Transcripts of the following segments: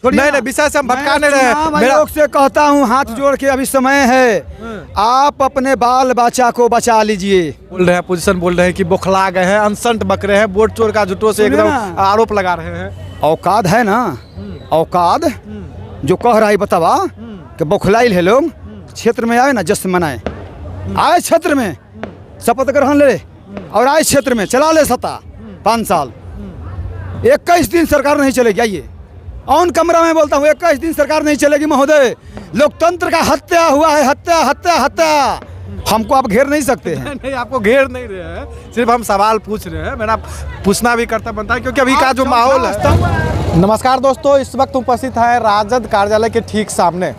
नहीं विषय से हम भटका नहीं रहे हैं। मैं लोग से कहता हूँ हाथ जोड़ के अभी समय है, आप अपने बाल बच्चा को बचा लीजिए। बोल रहे हैं पोजीशन, बोल रहे हैं कि बौखला गए हैं, अनसंट बक रहे हैं, वोट चोर का झूठों से एकदम आरोप लगा रहे हैं। औकात है ना, औकात जो कह रहा है बतावा कि बौखलाइल है लोग, क्षेत्र में आए ना जश्न मनाए, आए क्षेत्र में शपथ ग्रहण ले और आए क्षेत्र में चला ले सत्ता 5 साल। 21 दिन सरकार नहीं चलेगी। आइए ऑन कमरा में बोलता हूँ, 21 दिन सरकार नहीं चलेगी महोदय। लोकतंत्र का हत्या हुआ है, हत्या हत्या हत्या। हमको आप घेर नहीं सकते हैं। नहीं आपको घेर नहीं रहे हैं, सिर्फ हम सवाल पूछ रहे हैं। मेरा पूछना भी कर्तव्य बनता है क्योंकि अभी का जो माहौल है। नमस्कार दोस्तों, इस वक्त उपस्थित है राजद कार्यालय के ठीक सामने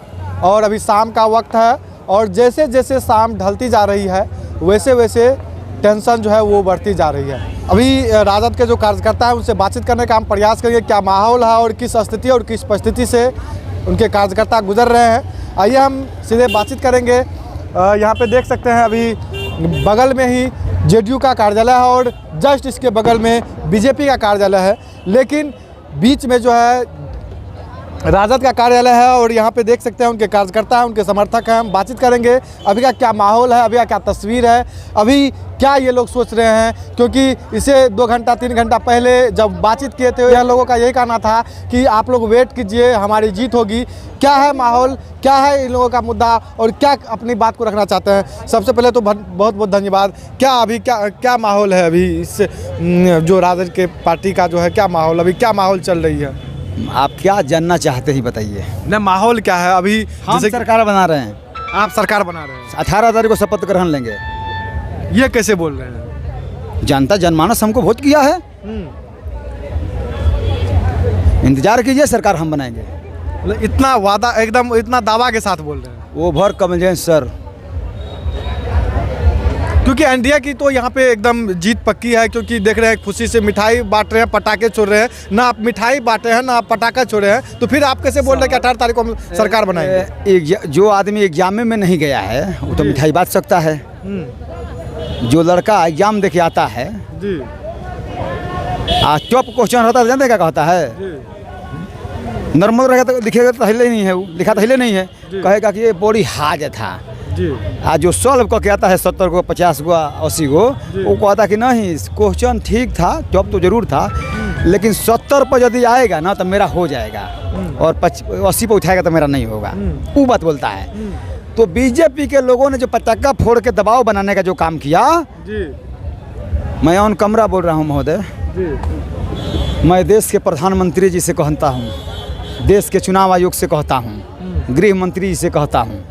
और अभी शाम का वक्त है और जैसे जैसे शाम ढलती जा रही है वैसे वैसे टेंशन जो है वो बढ़ती जा रही है। अभी राजद के जो कार्यकर्ता है उनसे बातचीत करने का हम प्रयास करेंगे, क्या माहौल है और किस स्थिति और किस परिस्थिति से उनके कार्यकर्ता गुजर रहे हैं। आइए हम सीधे बातचीत करेंगे। यहाँ पे देख सकते हैं अभी बगल में ही जेडीयू का कार्यालय है और जस्ट इसके बगल में बीजेपी का कार्यालय है, लेकिन बीच में जो है राजद का कार्यालय है और यहाँ पे देख सकते हैं उनके कार्यकर्ता हैं, उनके समर्थक हैं। हम बातचीत करेंगे अभी का क्या माहौल है, अभी का क्या तस्वीर है, अभी क्या ये लोग सोच रहे हैं, क्योंकि इसे 2 घंटा 3 घंटा पहले जब बातचीत किए थे यह लोगों का यही कहना था कि आप लोग वेट कीजिए, हमारी जीत होगी। क्या है माहौल, क्या है इन लोगों का मुद्दा और क्या अपनी बात को रखना चाहते हैं। सबसे पहले तो बहुत बहुत धन्यवाद। क्या अभी क्या माहौल है अभी इस जो राजद के पार्टी का जो है, क्या माहौल अभी, क्या माहौल चल रही है? आप क्या जानना चाहते ही बताइए। न माहौल क्या है अभी? हम सरकार बना रहे हैं। आप सरकार बना रहे हैं? 18 तारीख को शपथ ग्रहण लेंगे। ये कैसे बोल रहे हैं? जनता जनमानस हमको वोट किया है, इंतजार कीजिए, सरकार हम बनाएंगे। इतना वादा, एकदम इतना दावा के साथ बोल रहे हैं। ओवर कॉन्फिडेंस सर, क्योंकि एनडीए की तो यहाँ पे एकदम जीत पक्की है, क्योंकि देख रहे हैं खुशी से मिठाई बांट रहे हैं, पटाखे छोड़ रहे हैं। ना आप मिठाई बांटे हैं, ना आप पटाखा छोड़े हैं, तो फिर आप कैसे बोल रहे हैं कि 18 तारीख को हम सरकार बनाएंगे? जो आदमी एग्जाम में नहीं गया है वो तो मिठाई बांट सकता है। जो लड़का एग्जाम देके आता है जी, टॉप क्वेश्चन रहता है, जानते क्या कहता है? नॉर्मल रहेगा तो लिखेगा तो हिले नहीं है, वो लिखा तो हिले नहीं है, कहेगा कि ये बड़ी हार्ड था। आज जो सॉल्व करके आता है 70 को 50 को 80 को, वो कहता कि नहीं क्वेश्चन ठीक था, जॉब तो जरूर था, लेकिन 70 पर यदि आएगा ना तो मेरा हो जाएगा और 80 पर उठाएगा तो मेरा नहीं होगा, वो बात बोलता है। तो बीजेपी के लोगों ने जो पटाखा फोड़ के दबाव बनाने का जो काम किया, मैं ऑन कमरा बोल रहा हूँ महोदय, मैं देश के प्रधानमंत्री जी से कहता हूँ, देश के चुनाव आयोग से कहता हूँ, गृह मंत्री जी से कहता हूँ,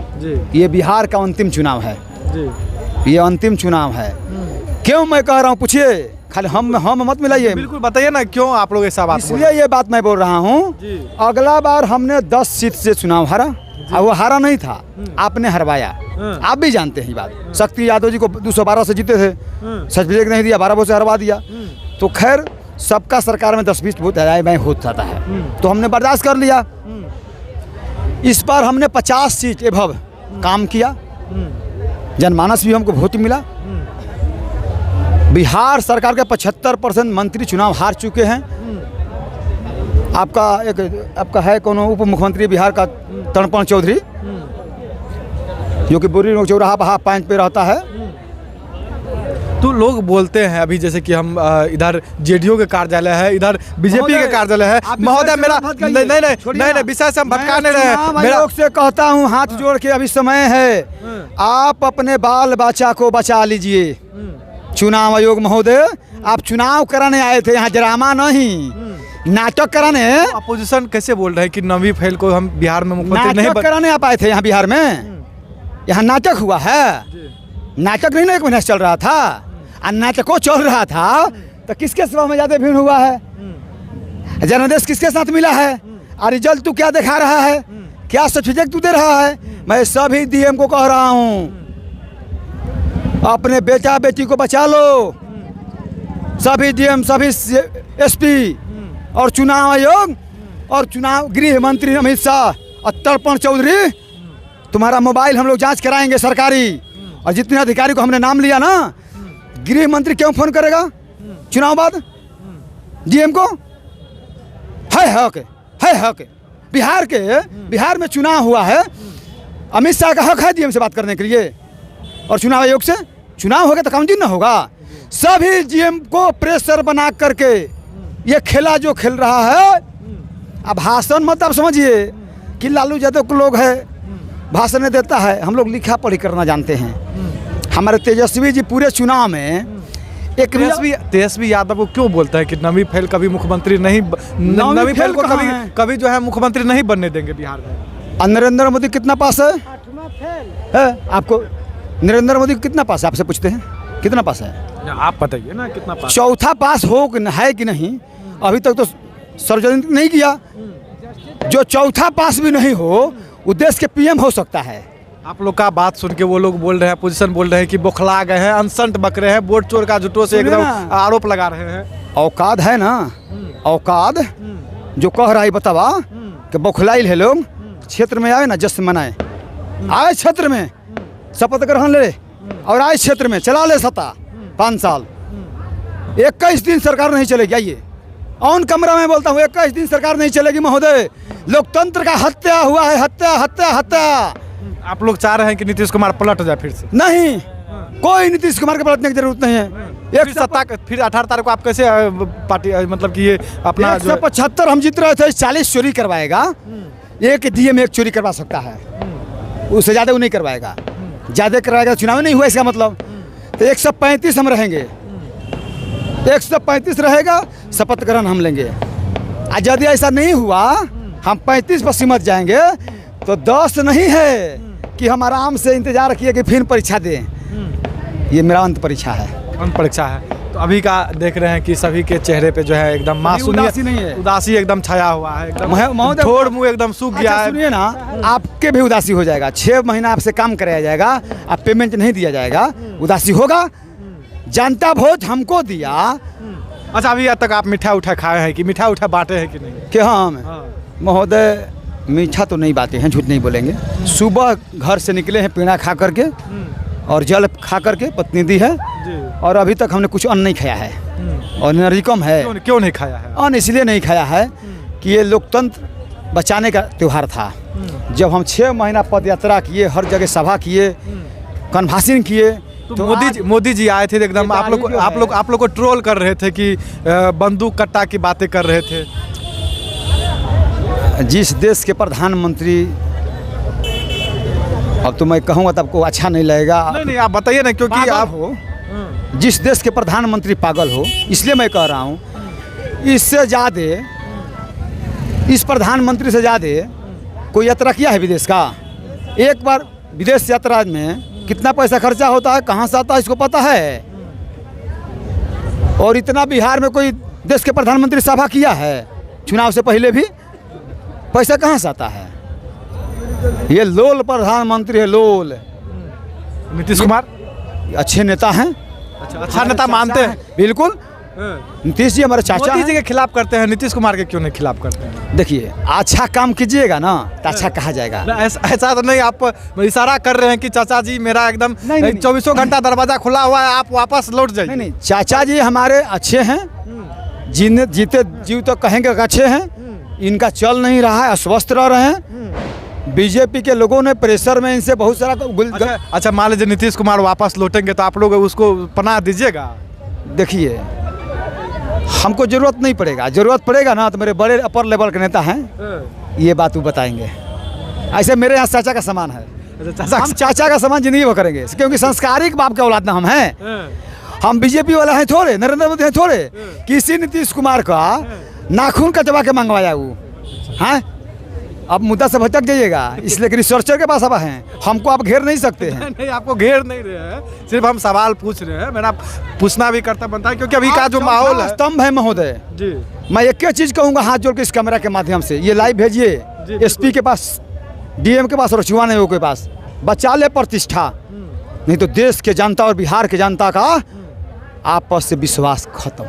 ये बिहार का अंतिम चुनाव है जी। ये अंतिम चुनाव है। क्यों मैं कह रहा हूँ पूछिए, खाली हम मत मिलाइए। बिल्कुल बताइए ना क्यों आप लोग ऐसा बात? इसलिए ये बात मैं बोल रहा हूँ, अगला बार हमने 10 सीट से चुनाव हारा और वो हारा नहीं था, आपने हरवाया। आप भी जानते हैं ये बात। शक्ति यादव जी को 212 से जीते थे, सर्टिफिकेट नहीं दिया, 12 वोट से हरवा दिया। तो खैर सबका सरकार में 10-20 वोट में हो जाता है, तो हमने बर्दाश्त कर लिया। इस बार हमने 50 सीट एभव काम किया, जनमानस भी हमको वोट मिला। बिहार सरकार के 75% मंत्री चुनाव हार चुके हैं। आपका है कौन उप मुख्यमंत्री बिहार का, तनपन चौधरी, जो कि बुरी चौराहा बहा पैंट पे रहता है। तो लोग बोलते हैं अभी जैसे कि हम इधर जेडीयू के कार्यालय है, इधर बीजेपी के कार्यालय है। महोदय मेरा नहीं विषय से हम भटका नहीं रहे हैं। मैं लोग से कहता हूँ हाथ जोड़ के अभी समय है, आप अपने बाल बच्चा को बचा लीजिए। चुनाव आयोग महोदय, आप चुनाव कराने आए थे, यहाँ ड्रामा नहीं, नाटक कराने। अपोजिशन कैसे बोल रहे हैं कि 9वीं फेल को हम बिहार में मुख्यमंत्री नहीं कराने आप आए थे यहाँ बिहार में? यहाँ नाटक हुआ है, नाटक नहीं ना 1 महीना चल रहा था, नाटकों चल रहा था तो किसके सभा में ज्यादा भीड़ हुआ है? जनादेश किसके साथ मिला है? और रिजल्ट तू क्या दिखा रहा है? क्या सर्टिफिकेट तू दे रहा है? मैं सभी डीएम को कह रहा हूँ, अपने बेटा बेटी को बचा लो। सभी डीएम, सभी एसपी और चुनाव आयोग और चुनाव गृह मंत्री अमित शाह और तर्पण चौधरी, तुम्हारा मोबाइल हम लोग जांच कराएंगे सरकारी। और जितने अधिकारी को हमने नाम लिया ना, गृह मंत्री क्यों फोन करेगा चुनाव बाद डीएम को? है हक बिहार में चुनाव हुआ है, अमित शाह का हक है डीएम से बात करने के लिए, और चुनाव आयोग से चुनाव होगा तो काउंटिंग ना होगा। सभी जीएम को प्रेशर बना करके ये खेला जो खेल रहा है। अब भाषण मत आप समझिए कि लालू यादव के लोग है भाषण देता है, हम लोग लिखा पढ़ी करना जानते हैं। हमारे तेजस्वी जी पूरे चुनाव में एक तेजस्वी यादव को क्यों बोलता है कि नवी फैल कभी मुख्यमंत्री नहीं नवी फैल को कभी जो है मुख्यमंत्री नहीं बनने देंगे बिहार में। नरेंद्र मोदी कितना पास है आपको? नरेंद्र मोदी कितना पास है आपसे पूछते हैं, कितना पास है आप बताइए ना कितना पास? चौथा पास हो है कि नहीं, अभी तक तो सार्वजनिक नहीं किया। जो चौथा पास भी नहीं हो वो देश के पीएम हो सकता है। आप लोग का बात सुन के वो लोग बोल रहे हैं, पोजीशन बोल रहे हैं कि बौखला गए हैं, अनसंट बक रहे हैं, वोट चोर का झूठों से एकदम आरोप लगा रहे हैं। औकात है ना, औकात जो कह रहा है बतावा कि बौखलाइल है लोग। क्षेत्र में आए ना, जश्न मनाए, आए क्षेत्र में शपथ ग्रहण ले और आए क्षेत्र में चला ले सत्ता 5 साल। 21 दिन सरकार नहीं चलेगी। आइए ऑन कमरा में बोलता हूँ, 21 दिन सरकार नहीं चलेगी महोदय। लोकतंत्र का हत्या हुआ है, हत्या हत्या हत्या। आप लोग चाह रहे हैं कि नीतीश कुमार पलट जाए फिर से? नहीं, कोई नीतीश कुमार के पलटने की जरूरत नहीं है। एक सत्ता फिर 18 तारीख को आप कैसे पार्टी मतलब कि ये अपना 175 हम जीत रहे थे, 40 चोरी करवाएगा। एक डीएम एक चोरी करवा सकता है, उससे ज़्यादा वो नहीं करवाएगा। ज़्यादा करवाएगा चुनाव नहीं हुआ इसका मतलब। तो 135 हम रहेंगे, 135 रहेगा, शपथ ग्रहण हम लेंगे। और यदि ऐसा नहीं हुआ, हम 35 पर सिमट जाएंगे, तो 10 नहीं है कि हम आराम से इंतजार किए कि फिर परीक्षा दें। ये मेरा अंत परीक्षा है, अंत परीक्षा है। तो अभी का देख रहे हैं कि सभी के चेहरे पे जो है एकदम उदासी नहीं है, उदासी एकदम छाया हुआ है, एकदम ठोड़ मुंह एकदम सूख गया है। सुनिए ना, आपके भी उदासी हो जाएगा। 6 महीना आपसे काम कराया जाएगा, आप पेमेंट नहीं दिया जाएगा, उदासी होगा। जनता वोट हमको दिया। अच्छा, अभी तक आप मीठा उठा खाए हैं कि मीठा उठा बांटे हैं कि नहीं? कि हम महोदय मीठा तो नहीं बातें हैं, झूठ नहीं बोलेंगे। सुबह घर से निकले हैं पीना खा करके और जल खा करके, पत्नी दी है, और अभी तक हमने कुछ अन्न नहीं खाया है और एनर्जी कम है। क्यों नहीं खाया है? अन्न इसलिए नहीं खाया है कि ये लोकतंत्र बचाने का त्यौहार था। जब हम 6 महीना पद यात्रा किए, हर जगह सभा किए, कन्भाषण किए, तो मोदी जी आए थे एकदम आप लोग को ट्रोल कर रहे थे कि बंदूक कट्टा की बातें कर रहे थे। जिस देश के प्रधानमंत्री, अब तो मैं कहूँगा तो आपको अच्छा नहीं लगेगा। नहीं आप बताइए ना, क्योंकि आप हो जिस देश के प्रधानमंत्री पागल हो, इसलिए मैं कह रहा हूँ। इससे ज़्यादा, इस प्रधानमंत्री से ज़्यादा कोई यात्रा किया है विदेश का? एक बार विदेश यात्रा में कितना पैसा खर्चा होता है, कहाँ से आता है, इसको पता है। और इतना बिहार में कोई देश के प्रधानमंत्री सभा किया है चुनाव से पहले भी? पैसा कहाँ से आता है? ये लोल प्रधानमंत्री है, लोल। नीतीश कुमार अच्छे नेता हैं, अच्छा नेता मानते हैं बिल्कुल। नीतीश जी हमारे चाचा मोदी जी के खिलाफ करते हैं, नीतीश कुमार के क्यों नहीं खिलाफ करते हैं? देखिए, अच्छा काम कीजिएगा ना तो अच्छा कहा जाएगा। ऐसा तो नहीं, आप इशारा कर रहे हैं कि चाचा जी मेरा एकदम 24 घंटा दरवाजा खुला हुआ है, आप वापस लौट जाइए। नहीं, चाचा जी हमारे अच्छे हैं, जीते जीव तो कहेंगे अच्छे हैं। इनका चल नहीं रहा है, अस्वस्थ रह रहे हैं। बीजेपी के लोगों ने प्रेशर में इनसे बहुत सारा अच्छा मान लीजिए नीतीश कुमार वापस लौटेंगे तो आप लोग उसको पनाह दीजिएगा? देखिए, हमको जरूरत नहीं पड़ेगा, जरूरत पड़ेगा ना तो मेरे बड़े अपर लेवल के नेता हैं, ये बात वो बताएंगे। ऐसे मेरे यहाँ चाचा का समान है, हम चाचा का समान जिंदगी वो करेंगे, क्योंकि संस्कारिक बाप के औलाद ना हम हैं। हम बीजेपी वाला हैं थोड़े, नरेंद्र मोदी हैं थोड़े। किसी नीतीश कुमार का नाखून कटवा के मंगवाया वो, हाँ? अब मुद्दा से भटक जाइएगा, इसलिए कि रिसर्चर के पास अब हैं, हमको आप घेर नहीं सकते हैं। नहीं, आपको घेर नहीं रहे हैं, सिर्फ हम सवाल पूछ रहे हैं। मेरा पूछना भी करता बनता है, क्योंकि अभी का जो माहौल है। स्तंभ है महोदय जी। मैं एक चीज़ कहूँगा हाथ जोड़ के इस कैमरा के माध्यम से, ये लाइव भेजिए एसपी के पास, डीएम के पास और चुनाव के पास। बचा ले प्रतिष्ठा, नहीं तो देश के जनता और बिहार के जनता का आपस से विश्वास खत्म।